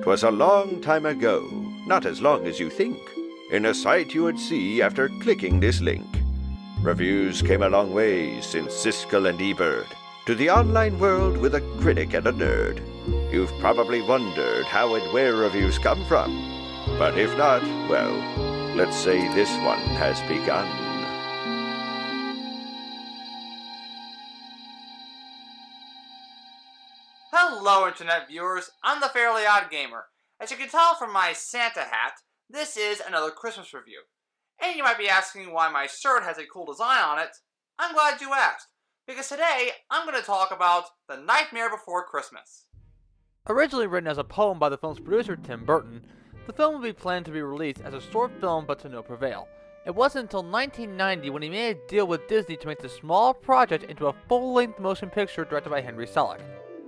'Twas a long time ago, not as long as you think, in a site you would see after clicking this link. Reviews came a long way since Siskel and Ebert, to the online world with a critic and a nerd. You've probably wondered how and where reviews come from. But if not, well, let's say this one has begun. Hello internet viewers, I'm the Fairly OddGamer. As you can tell from my Santa hat, this is another Christmas review. And you might be asking why my shirt has a cool design on it. I'm glad you asked, because today I'm going to talk about The Nightmare Before Christmas. Originally written as a poem by the film's producer Tim Burton, the film would be planned to be released as a short film but to no avail. It wasn't until 1990 when he made a deal with Disney to make the small project into a full-length motion picture directed by Henry Selick.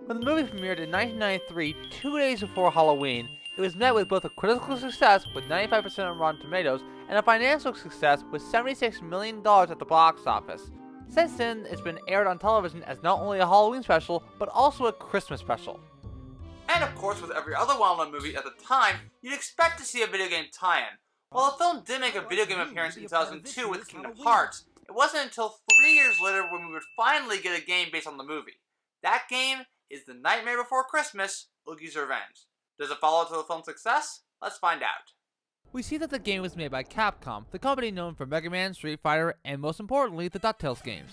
When the movie premiered in 1993, 2 days before Halloween, it was met with both a critical success with 95% on Rotten Tomatoes and a financial success with $76 million at the box office. Since then, it's been aired on television as not only a Halloween special, but also a Christmas special. And of course, with every other well-known movie at the time, you'd expect to see a video game tie-in. While the film did make a video game appearance in 2002 with Kingdom Hearts, it wasn't until 3 years later when we would finally get a game based on the movie. That game is The Nightmare Before Christmas, Oogie's Revenge. Does it follow to the film's success? Let's find out. We see that the game was made by Capcom, the company known for Mega Man, Street Fighter, and most importantly, the DuckTales games.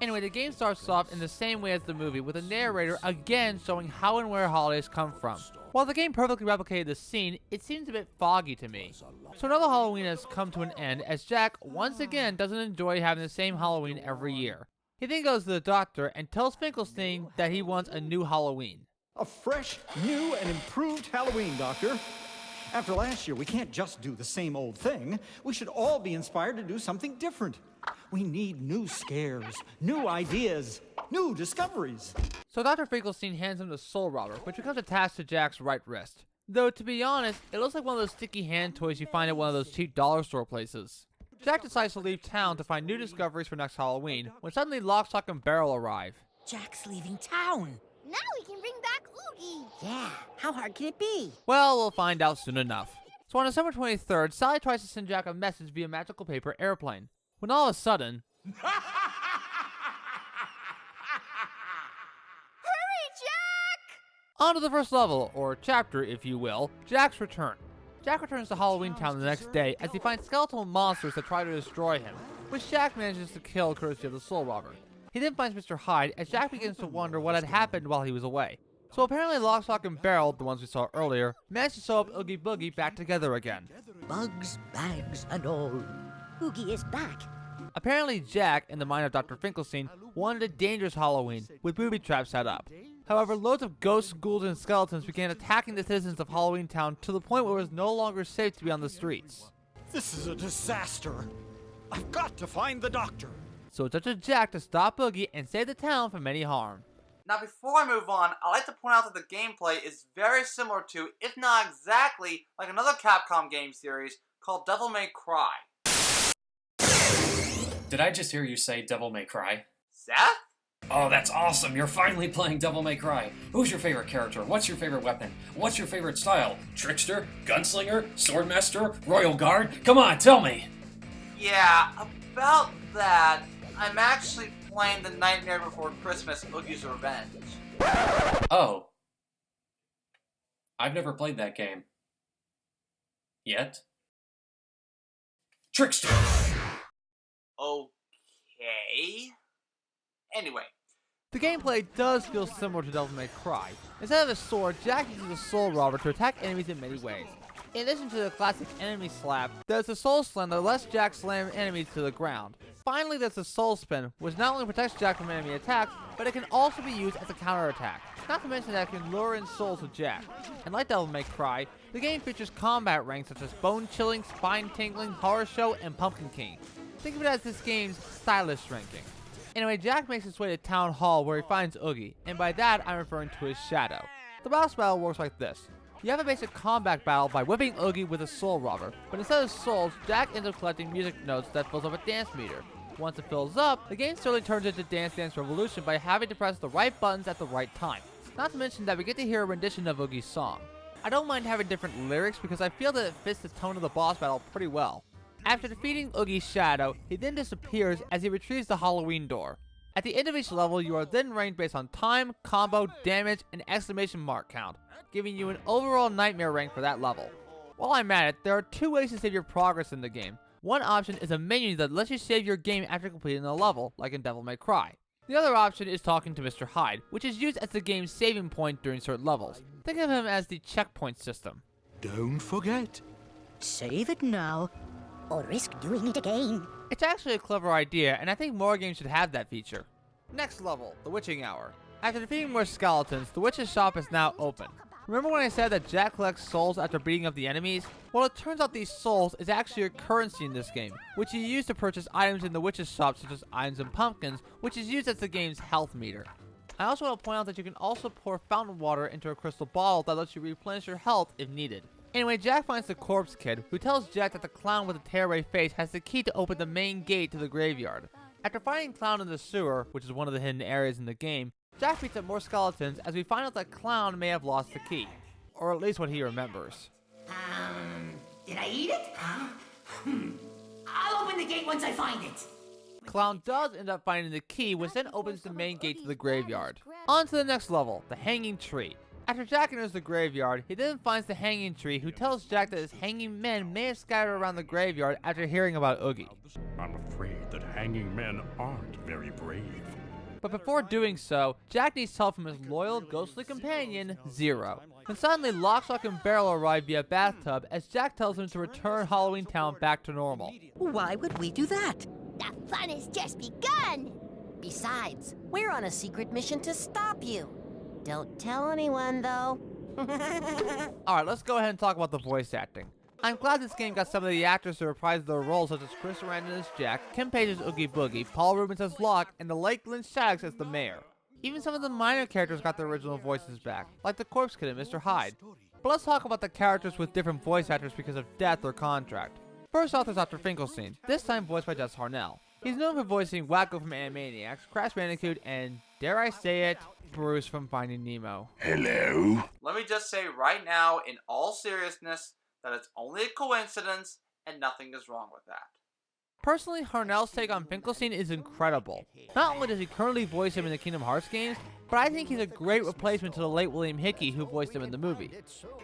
Anyway, the game starts off in the same way as the movie, with a narrator again showing how and where holidays come from. While the game perfectly replicated the scene, it seems a bit foggy to me. So another Halloween has come to an end, as Jack once again doesn't enjoy having the same Halloween every year. He then goes to the doctor and tells Finkelstein that he wants a new Halloween. A fresh, new, and improved Halloween, Doctor. After last year, we can't just do the same old thing. We should all be inspired to do something different. We need new scares, new ideas, new discoveries. So Dr. Finkelstein hands him the Soul Robber, which becomes attached to Jack's right wrist. Though, to be honest, it looks like one of those sticky hand toys you find at one of those cheap dollar store places. Jack decides to leave town to find new discoveries for next Halloween, when suddenly Lock, Stock, and Barrel arrive. Jack's leaving town. Now we can bring back Oogie. Yeah, how hard can it be? Well, we'll find out soon enough. So on December 23rd, Sally tries to send Jack a message via magical paper airplane. When all of a sudden... Hurry, Jack! On to the first level, or chapter if you will, Jack's Return. Jack returns to Halloween Town the next day as he finds skeletal monsters that try to destroy him, which Jack manages to kill courtesy of the Soul Robber. He then finds Mr. Hyde as Jack begins to wonder what had happened while he was away. So apparently Lock, Stock, and Barrel, the ones we saw earlier, managed to sew up Oogie Boogie back together again. Bugs, bags, and all. Oogie is back. Apparently Jack, in the mind of Dr. Finkelstein, wanted a dangerous Halloween, with booby traps set up. However, loads of ghosts, ghouls, and skeletons began attacking the citizens of Halloween Town to the point where it was no longer safe to be on the streets. This is a disaster. I've got to find the doctor. So it's up to Jack to stop Oogie and save the town from any harm. Now before I move on, I'd like to point out that the gameplay is very similar to, if not exactly, like another Capcom game series called Devil May Cry. Did I just hear you say Devil May Cry? Seth? Oh, that's awesome! You're finally playing Devil May Cry. Who's your favorite character? What's your favorite weapon? What's your favorite style? Trickster? Gunslinger? Swordmaster? Royal Guard? Come on, tell me! Yeah, about that, I'm actually playing The Nightmare Before Christmas, Oogie's Revenge. Oh. I've never played that game. Yet. Trickster! Okay. Anyway, the gameplay does feel similar to Devil May Cry. Instead of a sword, Jack uses a Soul Robber to attack enemies in many ways. In addition to the classic enemy slap, there's the Soul Slam that lets Jack slam enemies to the ground. Finally, there's the Soul Spin, which not only protects Jack from enemy attacks, but it can also be used as a counterattack. Not to mention that it can lure in souls with Jack. And like Devil May Cry, the game features combat ranks such as Bone Chilling, Spine Tingling, Horror Show, and Pumpkin King. Think of it as this game's stylish ranking. Anyway, Jack makes his way to Town Hall where he finds Oogie, and by that I'm referring to his shadow. The boss battle works like this. You have a basic combat battle by whipping Oogie with a Soul Robber, but instead of souls, Jack ends up collecting music notes that fills up a dance meter. Once it fills up, the game slowly turns into Dance Dance Revolution by having to press the right buttons at the right time. Not to mention that we get to hear a rendition of Oogie's song. I don't mind having different lyrics because I feel that it fits the tone of the boss battle pretty well. After defeating Oogie's shadow, he then disappears as he retrieves the Halloween door. At the end of each level, you are then ranked based on time, combo, damage, and exclamation mark count, giving you an overall nightmare rank for that level. While I'm at it, there are two ways to save your progress in the game. One option is a menu that lets you save your game after completing a level, like in Devil May Cry. The other option is talking to Mr. Hyde, which is used as the game's saving point during certain levels. Think of him as the checkpoint system. Don't forget. Save it now, or risk doing it again. It's actually a clever idea, and I think more games should have that feature. Next level, the Witching Hour. After defeating more skeletons, the witch's shop is now open. Remember when I said that Jack collects souls after beating up the enemies? Well, it turns out these souls is actually a currency in this game, which you use to purchase items in the witch's shop such as items and pumpkins, which is used as the game's health meter. I also want to point out that you can also pour fountain water into a crystal bottle that lets you replenish your health if needed. Anyway, Jack finds the corpse kid, who tells Jack that the clown with the tearaway face has the key to open the main gate to the graveyard. After finding Clown in the sewer, which is one of the hidden areas in the game, Jack beats up more skeletons as we find out that Clown may have lost the key. Or at least what he remembers. Did I eat it? I'll open the gate once I find it. Clown does end up finding the key, which then opens the main gate to the graveyard. On to the next level, the Hanging Tree. After Jack enters the graveyard, he then finds the Hanging Tree, who tells Jack that his hanging men may have scattered around the graveyard after hearing about Oogie. I'm afraid that hanging men aren't very brave. But before doing so, Jack needs help from his loyal, ghostly companion, Zero. When suddenly Lock, Stock, and Barrel arrive via bathtub as Jack tells him to return Halloween Town back to normal. Why would we do that? The fun has just begun! Besides, we're on a secret mission to stop you. Don't tell anyone, though. Alright, let's go ahead and talk about the voice acting. I'm glad this game got some of the actors to reprise their roles, such as Chris Sarandon as Jack, Kim Page as Oogie Boogie, Paul Rubens as Locke, and the late Glenn Shaddix as the mayor. Even some of the minor characters got their original voices back, like the Corpse Kid and Mr. Hyde. But let's talk about the characters with different voice actors because of death or contract. First off, there's Dr. Finkelstein, this time voiced by Jess Harnell. He's known for voicing Wacko from Animaniacs, Crash Bandicoot, and, dare I say it, Bruce from Finding Nemo. Hello? Let me just say right now, in all seriousness, that it's only a coincidence and nothing is wrong with that. Personally, Harnell's take on Finkelstein is incredible. Not only does he currently voice him in the Kingdom Hearts games, but I think he's a great replacement to the late William Hickey who voiced him in the movie.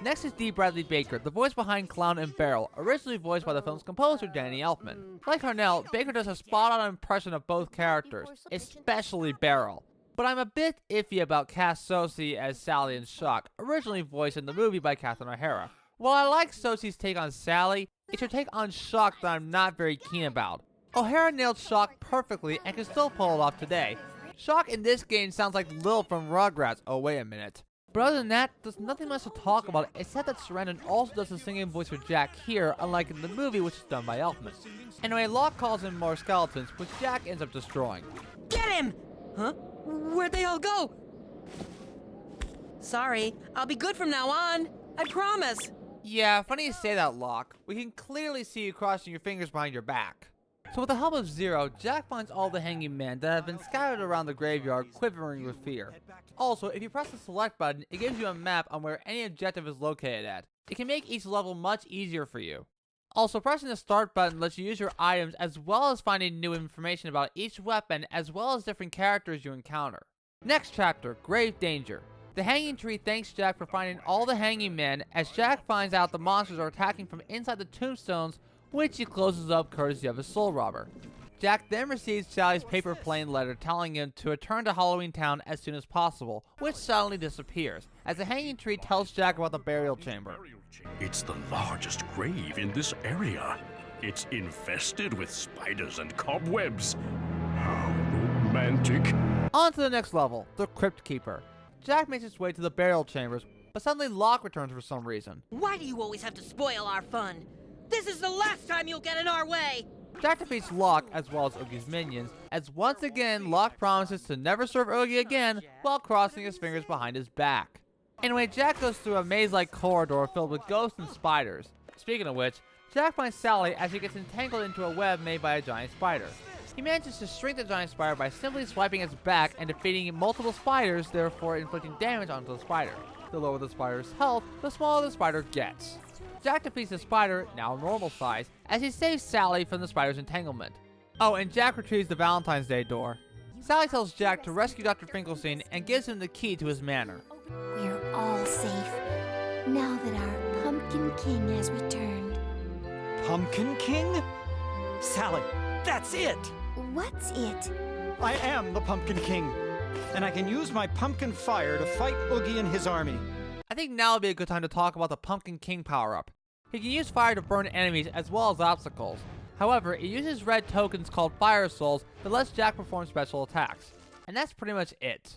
Next is D. Bradley Baker, the voice behind Clown and Barrel, originally voiced by the film's composer Danny Elfman. Like Harnell, Baker does a spot-on impression of both characters, especially Barrel. But I'm a bit iffy about Cass Sosi as Sally and Shock, originally voiced in the movie by Catherine O'Hara. While I like Sosi's take on Sally, it's her take on Shock that I'm not very keen about. O'Hara nailed Shock perfectly and can still pull it off today. Shock in this game sounds like Lil from Rugrats. Oh, wait a minute. But other than that, there's nothing much to talk about except that Sarandon also does the singing voice for Jack here, unlike in the movie, which is done by Elfman. Anyway, Locke calls in more skeletons, which Jack ends up destroying. Get him! Huh? Where'd they all go? Sorry, I'll be good from now on. I promise. Yeah, funny you say that, Locke. We can clearly see you crossing your fingers behind your back. So with the help of Zero, Jack finds all the hanging men that have been scattered around the graveyard, quivering with fear. Also, if you press the select button, it gives you a map on where any objective is located at. It can make each level much easier for you. Also, pressing the start button lets you use your items as well as finding new information about each weapon as well as different characters you encounter. Next chapter, Grave Danger. The Hanging Tree thanks Jack for finding all the hanging men as Jack finds out the monsters are attacking from inside the tombstones, which he closes up courtesy of his soul robber. Jack then receives Sally's paper plane letter telling him to return to Halloween Town as soon as possible, which suddenly disappears, as the Hanging Tree tells Jack about the burial chamber. It's the largest grave in this area. It's infested with spiders and cobwebs. How romantic. On to the next level, the Crypt Keeper. Jack makes his way to the burial chambers, but suddenly Locke returns for some reason. Why do you always have to spoil our fun? This is the last time you'll get in our way! Jack defeats Locke as well as Oogie's minions, as once again Locke promises to never serve Oogie again while crossing his fingers behind his back. Anyway, Jack goes through a maze-like corridor filled with ghosts and spiders. Speaking of which, Jack finds Sally as she gets entangled into a web made by a giant spider. He manages to shrink the giant spider by simply swiping its back and defeating multiple spiders, therefore inflicting damage onto the spider. The lower the spider's health, the smaller the spider gets. Jack defeats the spider, now normal size, as he saves Sally from the spider's entanglement. Oh, and Jack retrieves the Valentine's Day door. Sally tells Jack to rescue Dr. Finkelstein and gives him the key to his manor. We're all safe now that our Pumpkin King has returned. Pumpkin King? Sally, that's it! What's it? I am the Pumpkin King, and I can use my pumpkin fire to fight Oogie and his army. I think now would be a good time to talk about the Pumpkin King power-up. He can use fire to burn enemies as well as obstacles. However, it uses red tokens called Fire Souls that lets Jack perform special attacks. And that's pretty much it.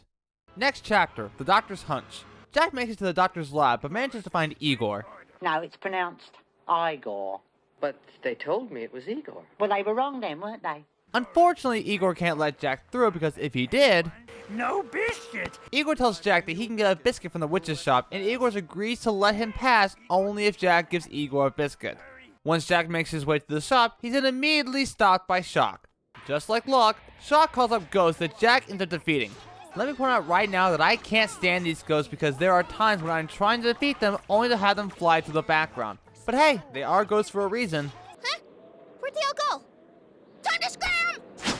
Next chapter, the Doctor's Hunch. Jack makes it to the Doctor's lab, but manages to find Igor. No, it's pronounced Igor. But they told me it was Igor. Well, they were wrong then, weren't they? Unfortunately, Igor can't let Jack through because if he did... No biscuit! Igor tells Jack that he can get a biscuit from the witch's shop, and Igor agrees to let him pass only if Jack gives Igor a biscuit. Once Jack makes his way to the shop, he's then immediately stopped by Shock. Just like Locke, Shock calls up ghosts that Jack ends up defeating. Let me point out right now that I can't stand these ghosts because there are times when I'm trying to defeat them only to have them fly to the background. But hey, they are ghosts for a reason. Huh? Where'd they all go? Time to scram!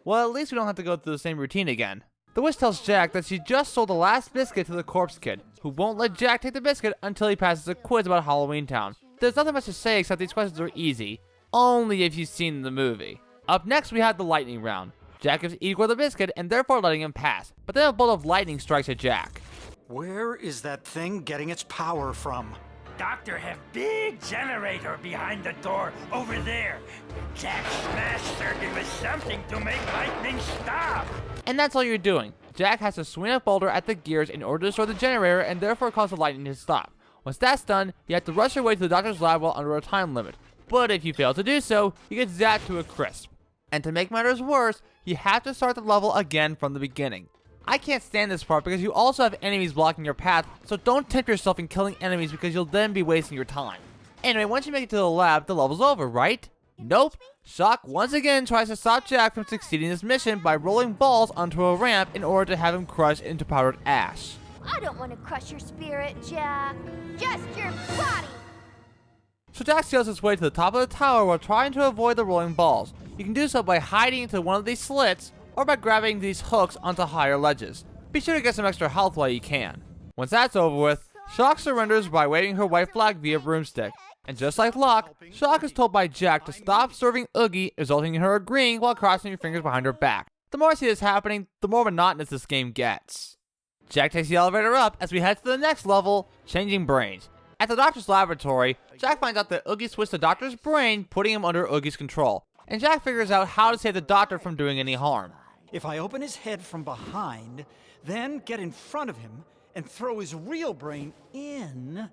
Well, at least we don't have to go through the same routine again. The witch tells Jack that she just sold the last biscuit to the corpse kid, who won't let Jack take the biscuit until he passes a quiz about Halloween Town. There's nothing much to say except these questions are easy, only if you've seen the movie. Up next we have the lightning round. Jack gives Igor the biscuit and therefore letting him pass, but then a bolt of lightning strikes at Jack. Where is that thing getting its power from? Doctor have big generator behind the door over there. Jack smashed circuit with something to make lightning stop. And that's all you're doing. Jack has to swing a boulder at the gears in order to destroy the generator and therefore cause the lightning to stop. Once that's done, you have to rush your way to the doctor's lab while under a time limit. But if you fail to do so, you get zapped to a crisp. And to make matters worse, you have to start the level again from the beginning. I can't stand this part because you also have enemies blocking your path, so don't tempt yourself in killing enemies because you'll then be wasting your time. Anyway, once you make it to the lab, the level's over, right? Nope. Shock once again tries to stop Jack from succeeding this mission by rolling balls onto a ramp in order to have him crushed into powdered ash. I don't want to crush your spirit, Jack. Just your body. So Jack steals his way to the top of the tower while trying to avoid the rolling balls. You can do so by hiding into one of these slits, or by grabbing these hooks onto higher ledges. Be sure to get some extra health while you can. Once that's over with, Shock surrenders by waving her white flag via broomstick. And just like Locke, Shock is told by Jack to stop serving Oogie, resulting in her agreeing while crossing her fingers behind her back. The more I see this happening, the more monotonous this game gets. Jack takes the elevator up as we head to the next level, Changing Brains. At the doctor's laboratory, Jack finds out that Oogie switched the doctor's brain, putting him under Oogie's control. And Jack figures out how to save the doctor from doing any harm. If I open his head from behind, then get in front of him and throw his real brain in...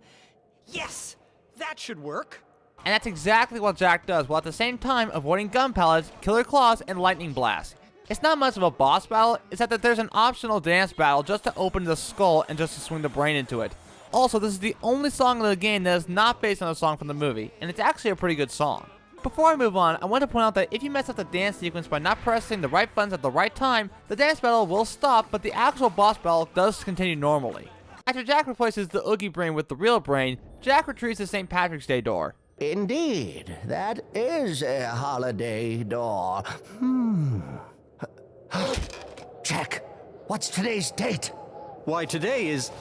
Yes! That should work. And that's exactly what Jack does, while at the same time avoiding gun pellets, killer claws, and lightning blasts. It's not much of a boss battle, except that there's an optional dance battle just to open the skull and just to swing the brain into it. Also, this is the only song in the game that is not based on a song from the movie, and it's actually a pretty good song. Before I move on, I want to point out that if you mess up the dance sequence by not pressing the right buttons at the right time, the dance battle will stop, but the actual boss battle does continue normally. After Jack replaces the Oogie brain with the real brain, Jack retrieves the St. Patrick's Day door. Indeed, that is a holiday door. Jack, what's today's date? Why, today is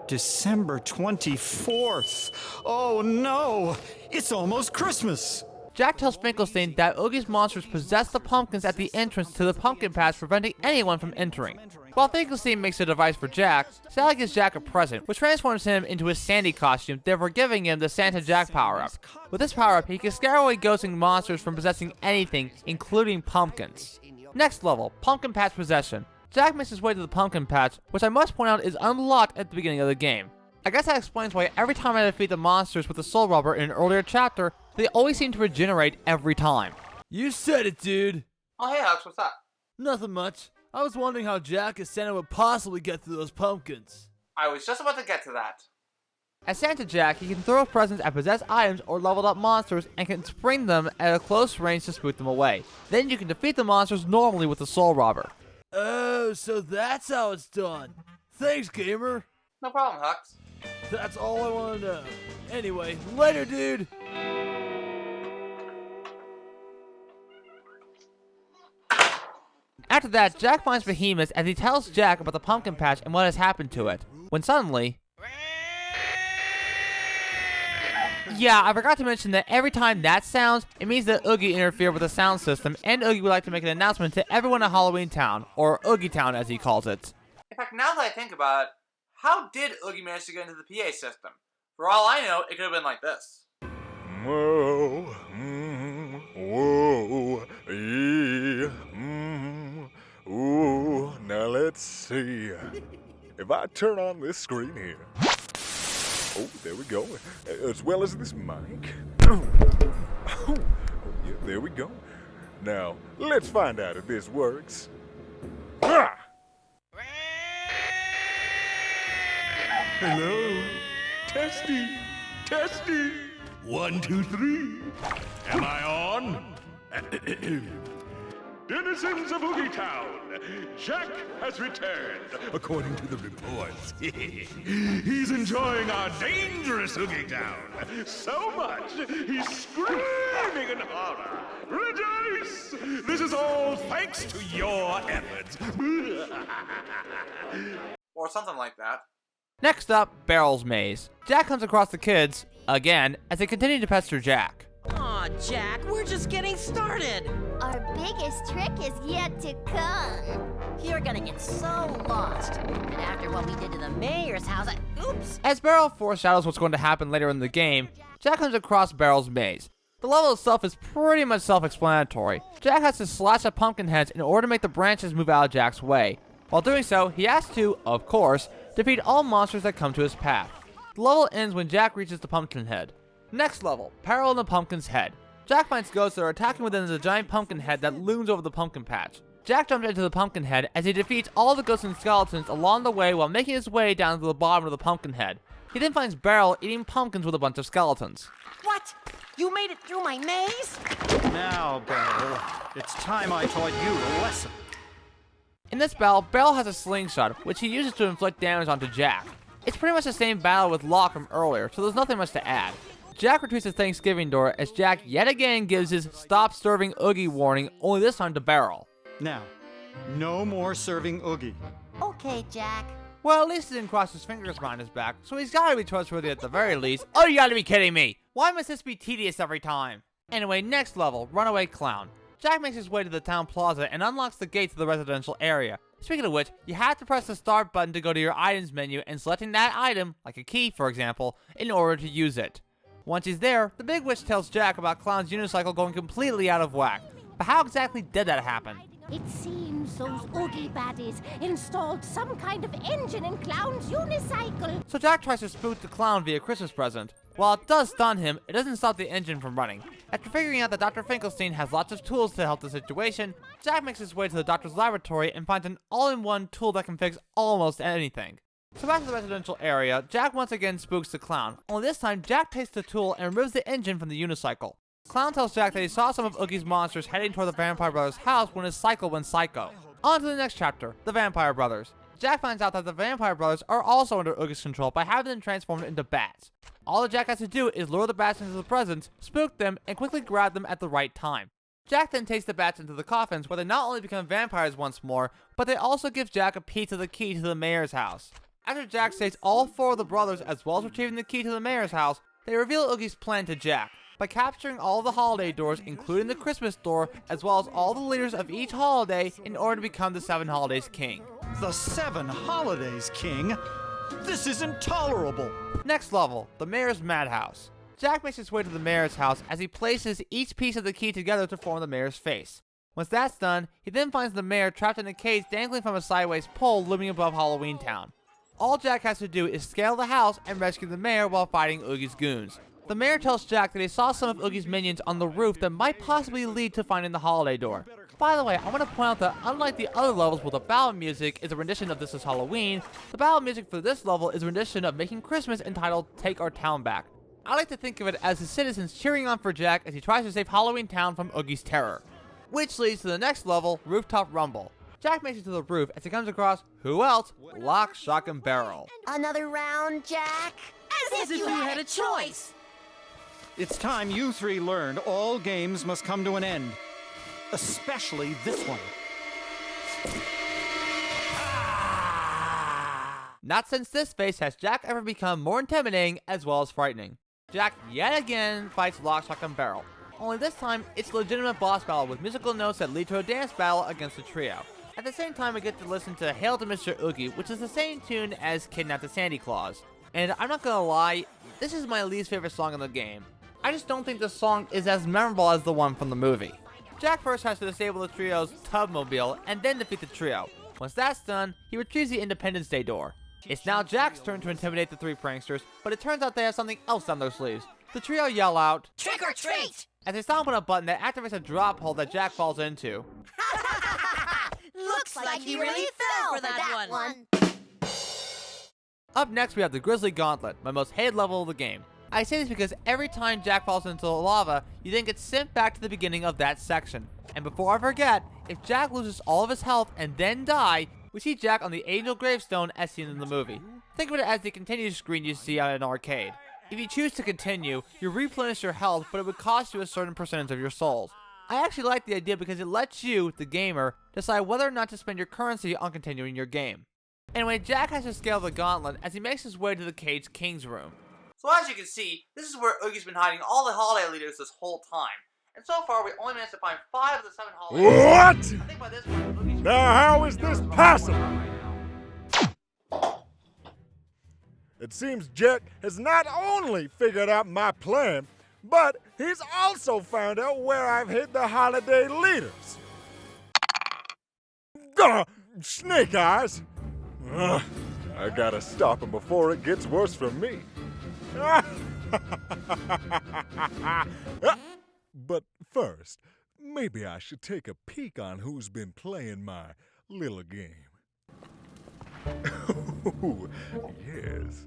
December 24th. Oh no! It's almost Christmas! Jack tells Finkelstein that Oogie's monsters possess the pumpkins at the entrance to the pumpkin patch, preventing anyone from entering. While Finkelstein makes a device for Jack, Sally gives Jack a present, which transforms him into his Sandy costume, therefore giving him the Santa Jack power-up. With this power-up, he can scare away ghosts and monsters from possessing anything, including pumpkins. Next level, Pumpkin Patch Possession. Jack makes his way to the pumpkin patch, which I must point out is unlocked at the beginning of the game. I guess that explains why every time I defeat the monsters with the soul rubber in an earlier chapter, they always seem to regenerate every time. You said it, dude. Oh hey Hux, what's up? Nothing much. I was wondering how Jack and Santa would possibly get through those pumpkins. I was just about to get to that. As Santa Jack, he can throw presents at possessed items or leveled up monsters and can spring them at a close range to spook them away. Then you can defeat the monsters normally with the Soul Robber. Oh, so that's how it's done. Thanks, gamer. No problem, Hux. That's all I want to know. Anyway, later, dude. After that, Jack finds Behemoth as he tells Jack about the pumpkin patch and what has happened to it. When suddenly... Yeah, I forgot to mention that every time that sounds, it means that Oogie interfered with the sound system, and Oogie would like to make an announcement to everyone in Halloween Town, or Oogie Town as he calls it. In fact, now that I think about it, how did Oogie manage to get into the PA system? For all I know, it could have been like this. Whoa, whoa, yeah, ooh, now let's see. If I turn on this screen here. Oh, there we go. As well as this mic. Oh, yeah, there we go. Now, let's find out if this works. Ah! Hello? Testing. Testing. 1, 2, 3. Am I on? Denizens of Oogie Town, Jack has returned, according to the reports. He's enjoying our dangerous Oogie Town so much, he's screaming in horror. Rejoice! This is all thanks to your efforts. Or something like that. Next up, Barrel's Maze. Jack comes across the kids, again, as they continue to pester Jack. Aw, Jack, we're just getting started. Our biggest trick is yet to come. You're gonna get so lost. And after what we did to the mayor's house, oops. As Barrel foreshadows what's going to happen later in the game, Jack comes across Barrel's Maze. The level itself is pretty much self-explanatory. Jack has to slash at pumpkin heads in order to make the branches move out of Jack's way. While doing so, he has to, of course, defeat all monsters that come to his path. The level ends when Jack reaches the pumpkin head. Next level, Peril in the Pumpkin's Head. Jack finds ghosts that are attacking within the giant pumpkin head that looms over the pumpkin patch. Jack jumps into the pumpkin head as he defeats all the ghosts and skeletons along the way while making his way down to the bottom of the pumpkin head. He then finds Barrel eating pumpkins with a bunch of skeletons. What? You made it through my maze? Now, Barrel, it's time I taught you a lesson. In this battle, Barrel has a slingshot, which he uses to inflict damage onto Jack. It's pretty much the same battle with Locke from earlier, so there's nothing much to add. Jack retreats to Thanksgiving door as Jack yet again gives his stop serving Oogie warning, only this time to Barrel. Now, no more serving Oogie. Okay, Jack. Well, at least he didn't cross his fingers behind his back, so he's gotta be trustworthy at the very least. Oh, you gotta be kidding me! Why must this be tedious every time? Anyway, next level, Runaway Clown. Jack makes his way to the town plaza and unlocks the gate to the residential area. Speaking of which, you have to press the start button to go to your items menu and selecting that item, like a key for example, in order to use it. Once he's there, the Big Witch tells Jack about Clown's unicycle going completely out of whack. But how exactly did that happen? It seems those Oogie baddies installed some kind of engine in Clown's unicycle. So Jack tries to spook the Clown via Christmas present. While it does stun him, it doesn't stop the engine from running. After figuring out that Dr. Finkelstein has lots of tools to help the situation, Jack makes his way to the doctor's laboratory and finds an all-in-one tool that can fix almost anything. So back to the residential area, Jack once again spooks the Clown, only this time Jack takes the tool and removes the engine from the unicycle. Clown tells Jack that he saw some of Oogie's monsters heading toward the Vampire Brothers' house when his cycle went psycho. On to the next chapter, the Vampire Brothers. Jack finds out that the Vampire Brothers are also under Oogie's control by having them transformed into bats. All that Jack has to do is lure the bats into the presence, spook them, and quickly grab them at the right time. Jack then takes the bats into the coffins where they not only become vampires once more, but they also give Jack a piece of the key to the mayor's house. After Jack saves all 4 of the brothers as well as retrieving the key to the mayor's house, they reveal Oogie's plan to Jack. By capturing all the holiday doors, including the Christmas door, as well as all the leaders of each holiday in order to become the 7 Holidays King. The 7 Holidays King? This is intolerable! Next level, the Mayor's Madhouse. Jack makes his way to the Mayor's house as he places each piece of the key together to form the Mayor's face. Once that's done, he then finds the Mayor trapped in a cage dangling from a sideways pole looming above Halloween Town. All Jack has to do is scale the house and rescue the Mayor while fighting Oogie's goons. The Mayor tells Jack that he saw some of Oogie's minions on the roof that might possibly lead to finding the holiday door. By the way, I want to point out that unlike the other levels where the ballad music is a rendition of This Is Halloween, the ballad music for this level is a rendition of Making Christmas entitled Take Our Town Back. I like to think of it as the citizens cheering on for Jack as he tries to save Halloween Town from Oogie's terror. Which leads to the next level, Rooftop Rumble. Jack makes it to the roof as he comes across, who else? Lock, Shock, and Barrel. Another round, Jack? As if you had a choice! It's time you three learned all games must come to an end. Especially this one. Not since this phase has Jack ever become more intimidating as well as frightening. Jack yet again fights Lock, Shock, and Barrel. Only this time, it's a legitimate boss battle with musical notes that lead to a dance battle against the trio. At the same time, we get to listen to Hail to Mr. Oogie, which is the same tune as Kidnap the Sandy Claus. And I'm not gonna lie, this is my least favorite song in the game. I just don't think this song is as memorable as the one from the movie. Jack first has to disable the trio's tubmobile and then defeat the trio. Once that's done, he retrieves the Independence Day door. It's now Jack's turn to intimidate the three pranksters, but it turns out they have something else down their sleeves. The trio yell out, "Trick or treat!" as they stomp on a button that activates a drop hole that Jack falls into. Looks like he really fell for that one. Up next, we have the Grizzly Gauntlet, my most hated level of the game. I say this because every time Jack falls into the lava, you then get sent back to the beginning of that section. And before I forget, if Jack loses all of his health and then die, we see Jack on the Angel Gravestone as seen in the movie. Think of it as the continue screen you see at an arcade. If you choose to continue, you replenish your health, but it would cost you a certain percentage of your souls. I actually like the idea because it lets you, the gamer, decide whether or not to spend your currency on continuing your game. Anyway, Jack has to scale the gauntlet as he makes his way to the Cage King's room. So as you can see, this is where Oogie's been hiding all the holiday leaders this whole time. And so far, we only managed to find 5 of the 7 holiday leaders. What? I think by this point, Oogie's... Now how is this possible? It seems Jack has not only figured out my plan, but he's also found out where I've hid the holiday leaders. Gah! Snake Eyes! Ugh, I gotta stop him before it gets worse for me. But first, maybe I should take a peek on who's been playing my little game. Oh, yes.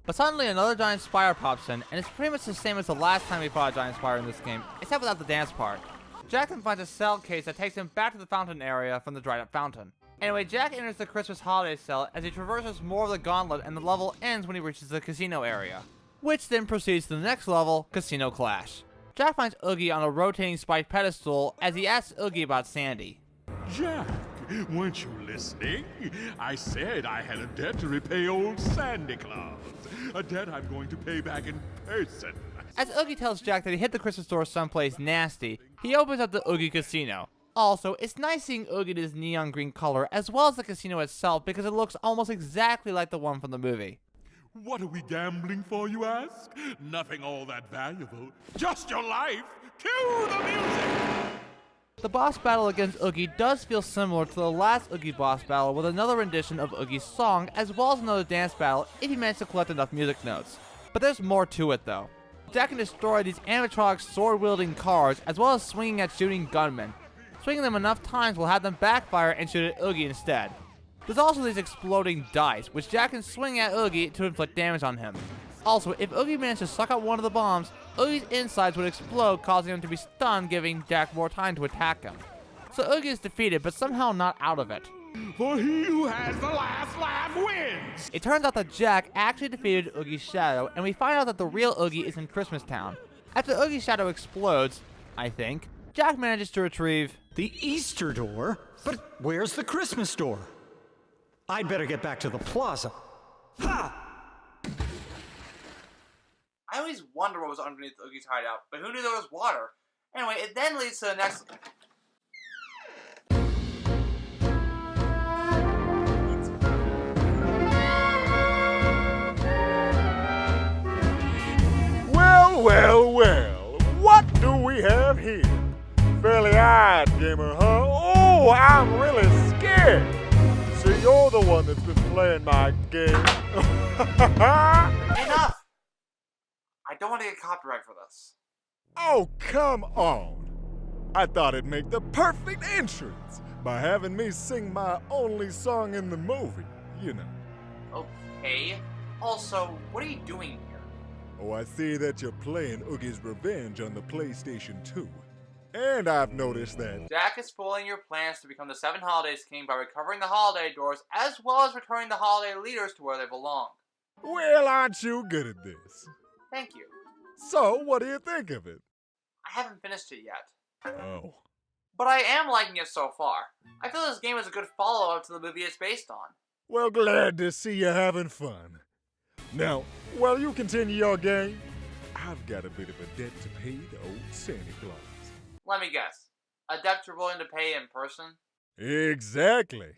But suddenly another giant spire pops in, and it's pretty much the same as the last time we fought a giant spire in this game, except without the dance part. Jack then finds a cell case that takes him back to the fountain area from the dried up fountain. Anyway, Jack enters the Christmas holiday cell as he traverses more of the gauntlet, and the level ends when he reaches the casino area. Which then proceeds to the next level, Casino Clash. Jack finds Oogie on a rotating spiked pedestal as he asks Oogie about Sandy. Jack, weren't you listening? I said I had a debt to repay old Sandy Claus. A debt I'm going to pay back in person. As Oogie tells Jack that he hit the Christmas store someplace nasty, he opens up the Oogie Casino. Also, it's nice seeing Oogie in his neon green color as well as the casino itself because it looks almost exactly like the one from the movie. What are we gambling for, you ask? Nothing all that valuable. Just your life. Cue the music! The boss battle against Oogie does feel similar to the last Oogie boss battle with another rendition of Oogie's song as well as another dance battle if you manage to collect enough music notes. But there's more to it though. Jack can destroy these animatronic sword-wielding cars as well as swinging at shooting gunmen. Swinging them enough times will have them backfire and shoot at Oogie instead. There's also these exploding dice, which Jack can swing at Oogie to inflict damage on him. Also, if Oogie managed to suck out one of the bombs, Oogie's insides would explode, causing him to be stunned, giving Jack more time to attack him. So Oogie is defeated, but somehow not out of it. For he who has the last laugh wins! It turns out that Jack actually defeated Oogie's shadow, and we find out that the real Oogie is in Christmas Town. After Oogie's shadow explodes, I think, Jack manages to retrieve the Easter door? But where's the Christmas door? I'd better get back to the plaza. Ha! I always wonder what was underneath Oogie's hideout, but who knew there was water? Anyway, it then leads to the next... Well, what do we have here? Fairly OddGamer, huh? Oh, I'm really scared. So you're the one that's been playing my game. Enough! I don't want to get copyright for this. Oh, come on! I thought it'd make the perfect entrance by having me sing my only song in the movie, you know. Okay. Also, what are you doing here? Oh, I see that you're playing Oogie's Revenge on the PlayStation 2. And I've noticed that Jack is spoiling your plans to become the Seven Holidays King by recovering the holiday doors as well as returning the holiday leaders to where they belong. Well, aren't you good at this? Thank you. So, what do you think of it? I haven't finished it yet. Oh. But I am liking it so far. I feel this game is a good follow-up to the movie it's based on. Well, glad to see you having fun. Now, while you continue your game, I've got a bit of a debt to pay to old Santa Claus. Let me guess. A debt you're willing to pay in person? Exactly.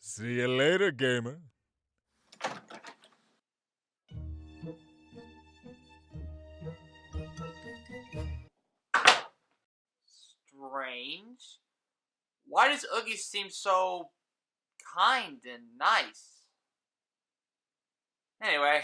See you later, gamer. Strange. Why does Oogie seem so kind and nice? Anyway.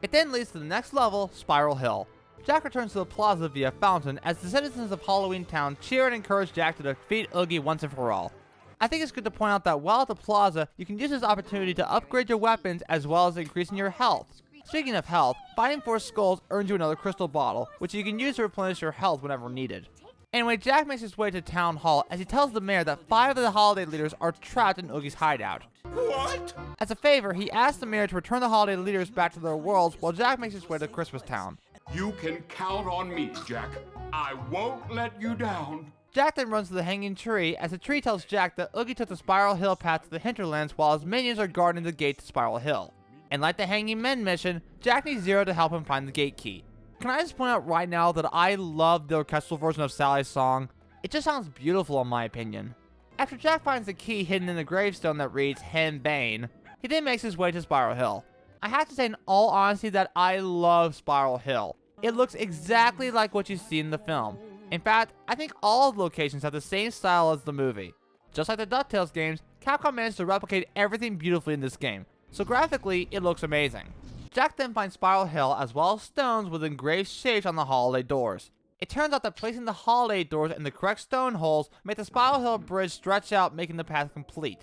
It then leads to the next level, Spiral Hill. Jack returns to the plaza via fountain as the citizens of Halloween Town cheer and encourage Jack to defeat Oogie once and for all. I think it's good to point out that while at the plaza, you can use this opportunity to upgrade your weapons as well as increasing your health. Speaking of health, fighting 4 skulls earns you another crystal bottle, which you can use to replenish your health whenever needed. Anyway, Jack makes his way to Town Hall as he tells the mayor that 5 of the holiday leaders are trapped in Oogie's hideout. What? As a favor, he asks the mayor to return the holiday leaders back to their worlds while Jack makes his way to Christmas Town. You can count on me, Jack. I won't let you down. Jack then runs to the hanging tree as the tree tells Jack that Oogie took the Spiral Hill path to the Hinterlands while his minions are guarding the gate to Spiral Hill. And like the Hanging Men mission, Jack needs Zero to help him find the gate key. Can I just point out right now that I love the orchestral version of Sally's song? It just sounds beautiful in my opinion. After Jack finds the key hidden in the gravestone that reads Hen Bane, he then makes his way to Spiral Hill. I have to say in all honesty that I love Spiral Hill. It looks exactly like what you see in the film. In fact, I think all of the locations have the same style as the movie. Just like the DuckTales games, Capcom managed to replicate everything beautifully in this game, so graphically, it looks amazing. Jack then finds Spiral Hill as well as stones with engraved shapes on the holiday doors. It turns out that placing the holiday doors in the correct stone holes make the Spiral Hill bridge stretch out, making the path complete.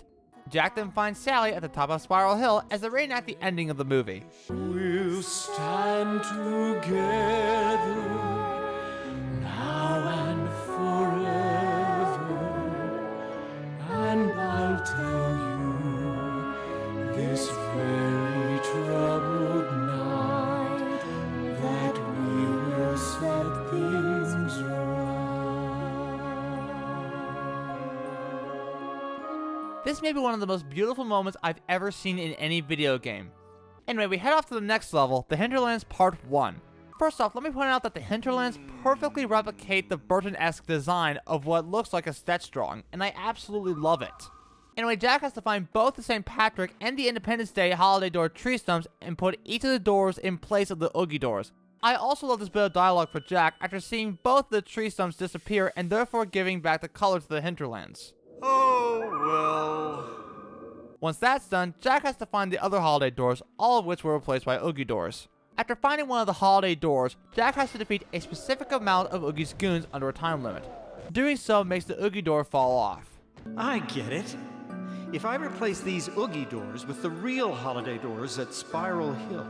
Jack then finds Sally at the top of Spiral Hill as they reenact the ending of the movie. We'll stand together now and forever, and I'll tell you this very troubled night that we will set things right. This may be one of the most beautiful moments I've ever seen in any video game. Anyway, we head off to the next level, the Hinterlands Part 1. First off, let me point out that the Hinterlands perfectly replicate the Burton-esque design of what looks like a sketch drawing, and I absolutely love it. Anyway, Jack has to find both the St. Patrick and the Independence Day holiday door tree stumps and put each of the doors in place of the Oogie doors. I also love this bit of dialogue for Jack after seeing both the tree stumps disappear and therefore giving back the color to the Hinterlands. Oh, well. Once that's done, Jack has to find the other holiday doors, all of which were replaced by Oogie doors. After finding one of the holiday doors, Jack has to defeat a specific amount of Oogie's goons under a time limit. Doing so makes the Oogie door fall off. I get it. If I replace these Oogie doors with the real holiday doors at Spiral Hill,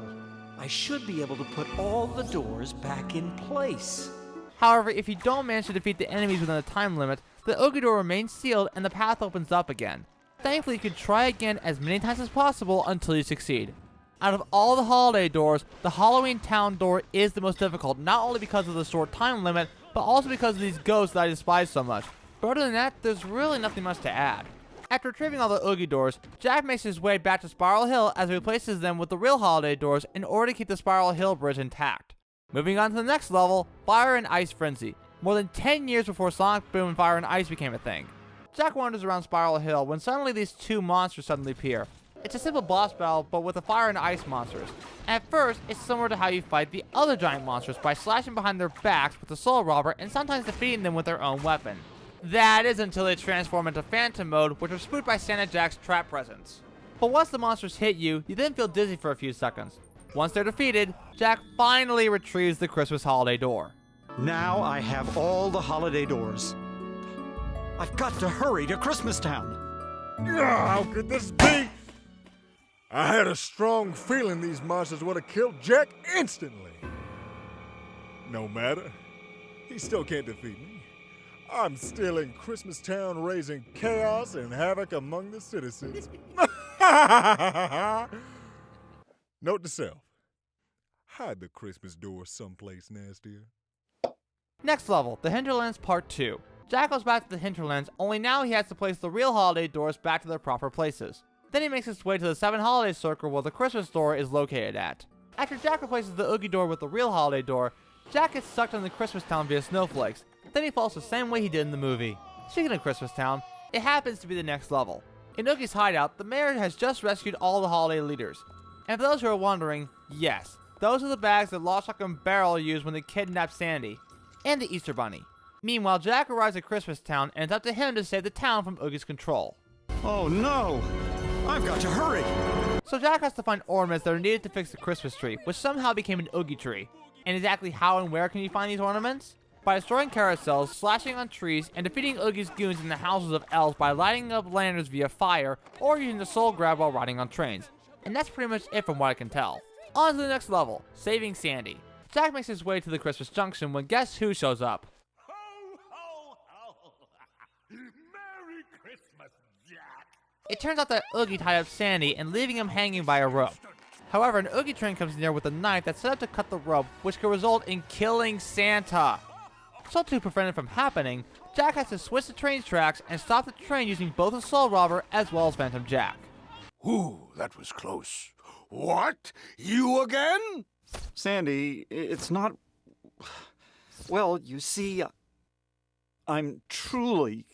I should be able to put all the doors back in place. However, if you don't manage to defeat the enemies within a time limit, the Oogie door remains sealed and the path opens up again. Thankfully, you can try again as many times as possible until you succeed. Out of all the holiday doors, the Halloween Town door is the most difficult, not only because of the short time limit, but also because of these ghosts that I despise so much. But other than that, there's really nothing much to add. After retrieving all the Oogie doors, Jack makes his way back to Spiral Hill as he replaces them with the real holiday doors in order to keep the Spiral Hill bridge intact. Moving on to the next level, Fire and Ice Frenzy. More than 10 years before Sonic Boom and Fire and Ice became a thing. Jack wanders around Spiral Hill when suddenly these two monsters suddenly appear. It's a simple boss battle, but with the fire and ice monsters. And at first, it's similar to how you fight the other giant monsters by slashing behind their backs with the Soul Robber and sometimes defeating them with their own weapon. That is until they transform into Phantom Mode, which are spooked by Santa Jack's trap presence. But once the monsters hit you, you then feel dizzy for a few seconds. Once they're defeated, Jack finally retrieves the Christmas holiday door. Now I have all the holiday doors. I've got to hurry to Christmastown. How could this be? I had a strong feeling these monsters would have killed Jack instantly. No matter. He still can't defeat me. I'm still in Christmastown raising chaos and havoc among the citizens. Note to self. Hide the Christmas door someplace nastier. Next level, the Hinterlands Part 2. Jack goes back to the Hinterlands, only now he has to place the real holiday doors back to their proper places. Then he makes his way to the 7 holiday circle where the Christmas door is located at. After Jack replaces the Oogie door with the real holiday door, Jack gets sucked into Christmastown via snowflakes. Then he falls the same way he did in the movie. Speaking of Christmastown, it happens to be the next level. In Oogie's hideout, the mayor has just rescued all the holiday leaders. And for those who are wondering, yes, those are the bags that Lostock and Barrel used when they kidnapped Sandy. And the Easter Bunny. Meanwhile, Jack arrives at Christmastown, and it's up to him to save the town from Oogie's control. Oh no! I've got to hurry! So Jack has to find ornaments that are needed to fix the Christmas tree, which somehow became an Oogie tree. And exactly how and where can you find these ornaments? By destroying carousels, slashing on trees, and defeating Oogie's goons in the houses of elves by lighting up lanterns via fire, or using the soul grab while riding on trains. And that's pretty much it from what I can tell. On to the next level, saving Sandy. Jack makes his way to the Christmas Junction when guess who shows up? Merry Christmas, Jack! It turns out that Oogie tied up Sandy and leaving him hanging by a rope. However, an Oogie train comes near with a knife that's set up to cut the rope, which could result in killing Santa. So to prevent it from happening, Jack has to switch the train's tracks and stop the train using both a Soul Robber as well as Phantom Jack. Ooh, that was close. What? You again? Sandy, it's not... Well, you see, I'm truly...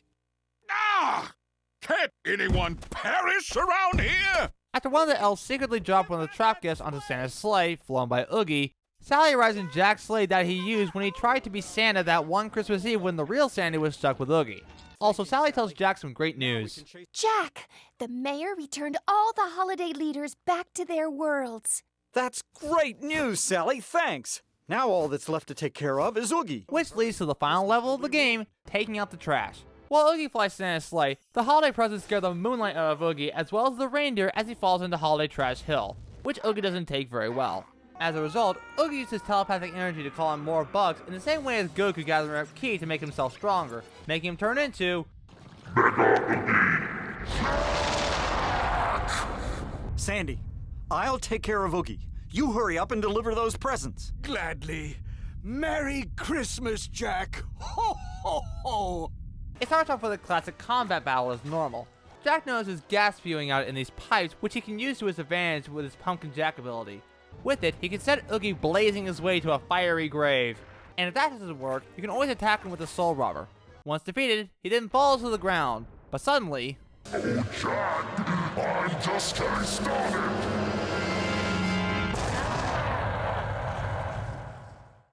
Ah! Can't anyone perish around here? After one of the elves secretly dropped one of the trap gifts onto Santa's sleigh, flown by Oogie, Sally arrives in Jack's sleigh that he used when he tried to be Santa that one Christmas Eve when the real Sandy was stuck with Oogie. Also, Sally tells Jack some great news. Jack, the mayor returned all the holiday leaders back to their worlds. That's great news, Sally, thanks! Now all that's left to take care of is Oogie. Which leads to the final level of the game, taking out the trash. While Oogie flies Santa's sleigh, the holiday presents scare the moonlight out of Oogie as well as the reindeer as he falls into Holiday Trash Hill, which Oogie doesn't take very well. As a result, Oogie uses telepathic energy to call in more bugs in the same way as Goku gathering up ki to make himself stronger, making him turn into... Sandy, I'll take care of Oogie. You hurry up and deliver those presents. Gladly. Merry Christmas, Jack. Ho, ho, ho. It starts off with a classic combat battle as normal. Jack notices gas spewing out in these pipes, which he can use to his advantage with his Pumpkin Jack ability. With it, he can set Oogie blazing his way to a fiery grave. And if that doesn't work, you can always attack him with a Soul Robber. Once defeated, he then falls to the ground. But suddenly... Oh, Jack, I'm just getting started.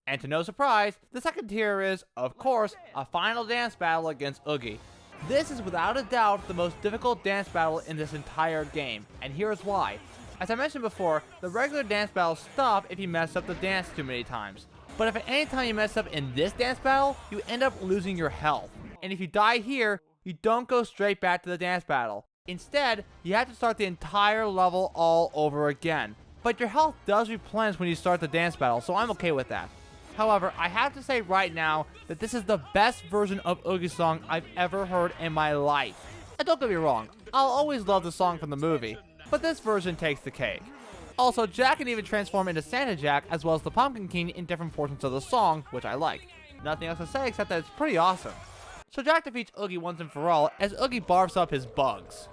And to no surprise, the second tier is, of course, a final dance battle against Oogie. This is without a doubt the most difficult dance battle in this entire game, and here's why. As I mentioned before, the regular dance battles stop if you mess up the dance too many times. But if at any time you mess up in this dance battle, you end up losing your health. And if you die here, you don't go straight back to the dance battle. Instead, you have to start the entire level all over again. But your health does replenish when you start the dance battle, so I'm okay with that. However, I have to say right now that this is the best version of Oogie's song I've ever heard in my life. And don't get me wrong, I'll always love the song from the movie, but this version takes the cake. Also, Jack can even transform into Santa Jack as well as the Pumpkin King in different portions of the song, which I like. Nothing else to say except that it's pretty awesome. So Jack defeats Oogie once and for all as Oogie barfs up his bugs.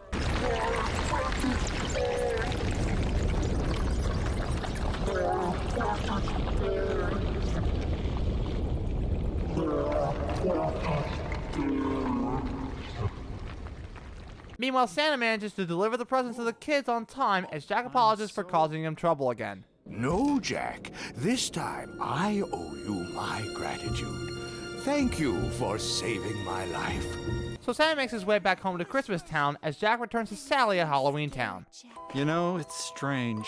Meanwhile, Santa manages to deliver the presents to the kids on time as Jack apologizes for causing him trouble again. No, Jack. This time I owe you my gratitude. Thank you for saving my life. So Santa makes his way back home to Christmas Town as Jack returns to Sally at Halloween Town. You know, it's strange.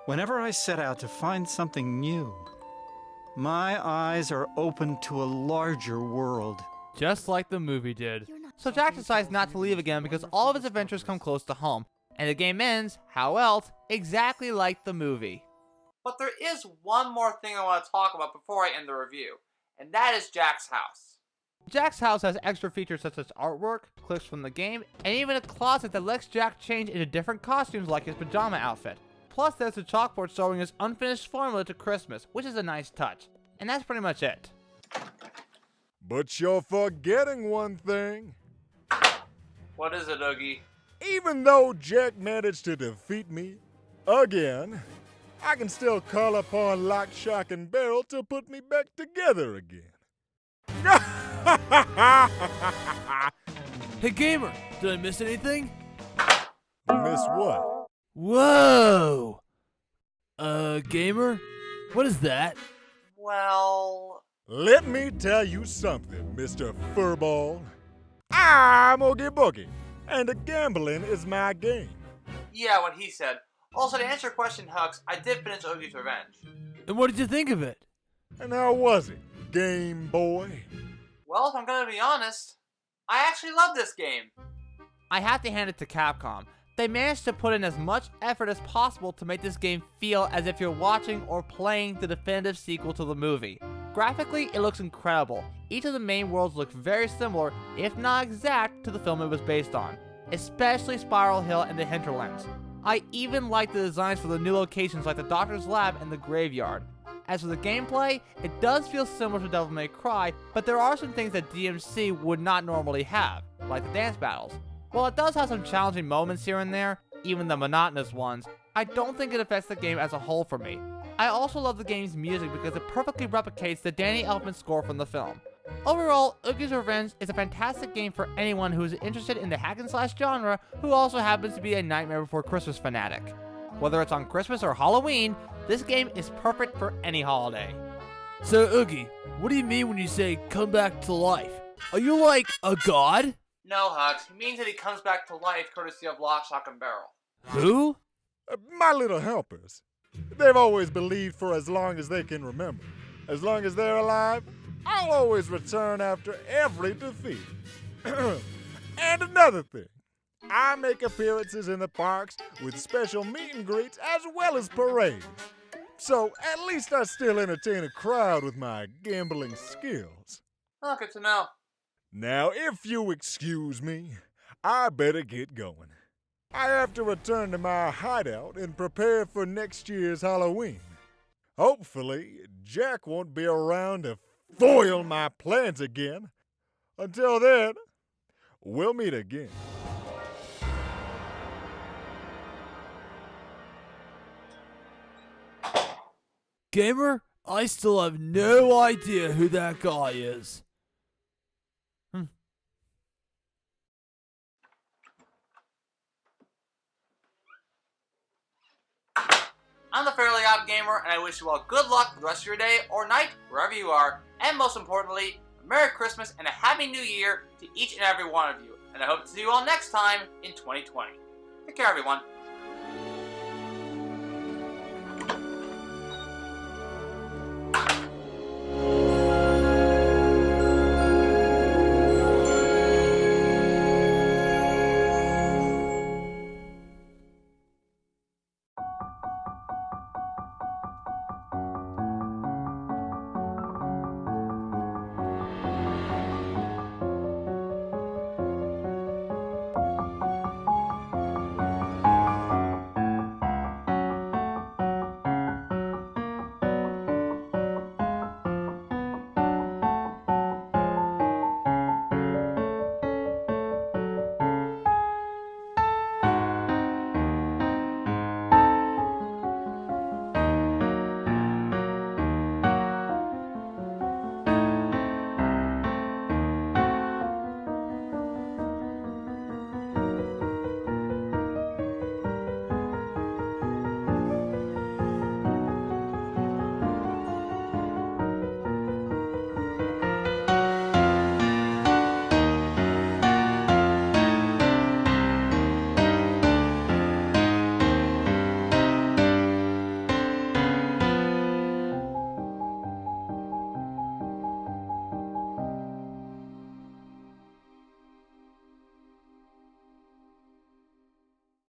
Whenever I set out to find something new, my eyes are open to a larger world. Just like the movie did. So Jack decides not to leave again because all of his adventures come close to home. And the game ends, how else, exactly like the movie. But there is one more thing I want to talk about before I end the review, and that is Jack's house. Jack's house has extra features such as artwork, clips from the game, and even a closet that lets Jack change into different costumes like his pajama outfit. Plus there's a chalkboard showing his unfinished formula to Christmas, which is a nice touch. And that's pretty much it. But you're forgetting one thing. What is it, Oogie? Even though Jack managed to defeat me again, I can still call upon Lock, Shock, and Barrel to put me back together again. Hey, Gamer, did I miss anything? Miss what? Whoa! Gamer? What is that? Well... Let me tell you something, Mr. Furball. I'm Oogie Boogie, and gambling is my game. Yeah, what he said. Also, to answer your question, Hux, I did finish Oogie's Revenge. And what did you think of it? And how was it, Game Boy? Well, if I'm gonna be honest, I actually love this game. I have to hand it to Capcom. They managed to put in as much effort as possible to make this game feel as if you're watching or playing the definitive sequel to the movie. Graphically, it looks incredible. Each of the main worlds look very similar, if not exact, to the film it was based on, especially Spiral Hill and the Hinterlands. I even like the designs for the new locations like the Doctor's Lab and the Graveyard. As for the gameplay, it does feel similar to Devil May Cry, but there are some things that DMC would not normally have, like the dance battles. While it does have some challenging moments here and there, even the monotonous ones, I don't think it affects the game as a whole for me. I also love the game's music because it perfectly replicates the Danny Elfman score from the film. Overall, Oogie's Revenge is a fantastic game for anyone who is interested in the hack and slash genre who also happens to be a Nightmare Before Christmas fanatic. Whether it's on Christmas or Halloween, this game is perfect for any holiday. So Oogie, what do you mean when you say come back to life? Are you like a god? No, Hux, he means that he comes back to life courtesy of Lock, Shock, and Barrel. Who? My little helpers. They've always believed for as long as they can remember. As long as they're alive, I'll always return after every defeat. And another thing, I make appearances in the parks with special meet and greets as well as parades. So at least I still entertain a crowd with my gambling skills. Oh, good to know. Now, if you excuse me, I better get going. I have to return to my hideout and prepare for next year's Halloween. Hopefully, Jack won't be around to foil my plans again. Until then, we'll meet again. Gamer, I still have no idea who that guy is. I'm the Fairly Odd Gamer, and I wish you all good luck for the rest of your day or night, wherever you are, and most importantly, a Merry Christmas and a Happy New Year to each and every one of you. And I hope to see you all next time in 2020. Take care, everyone.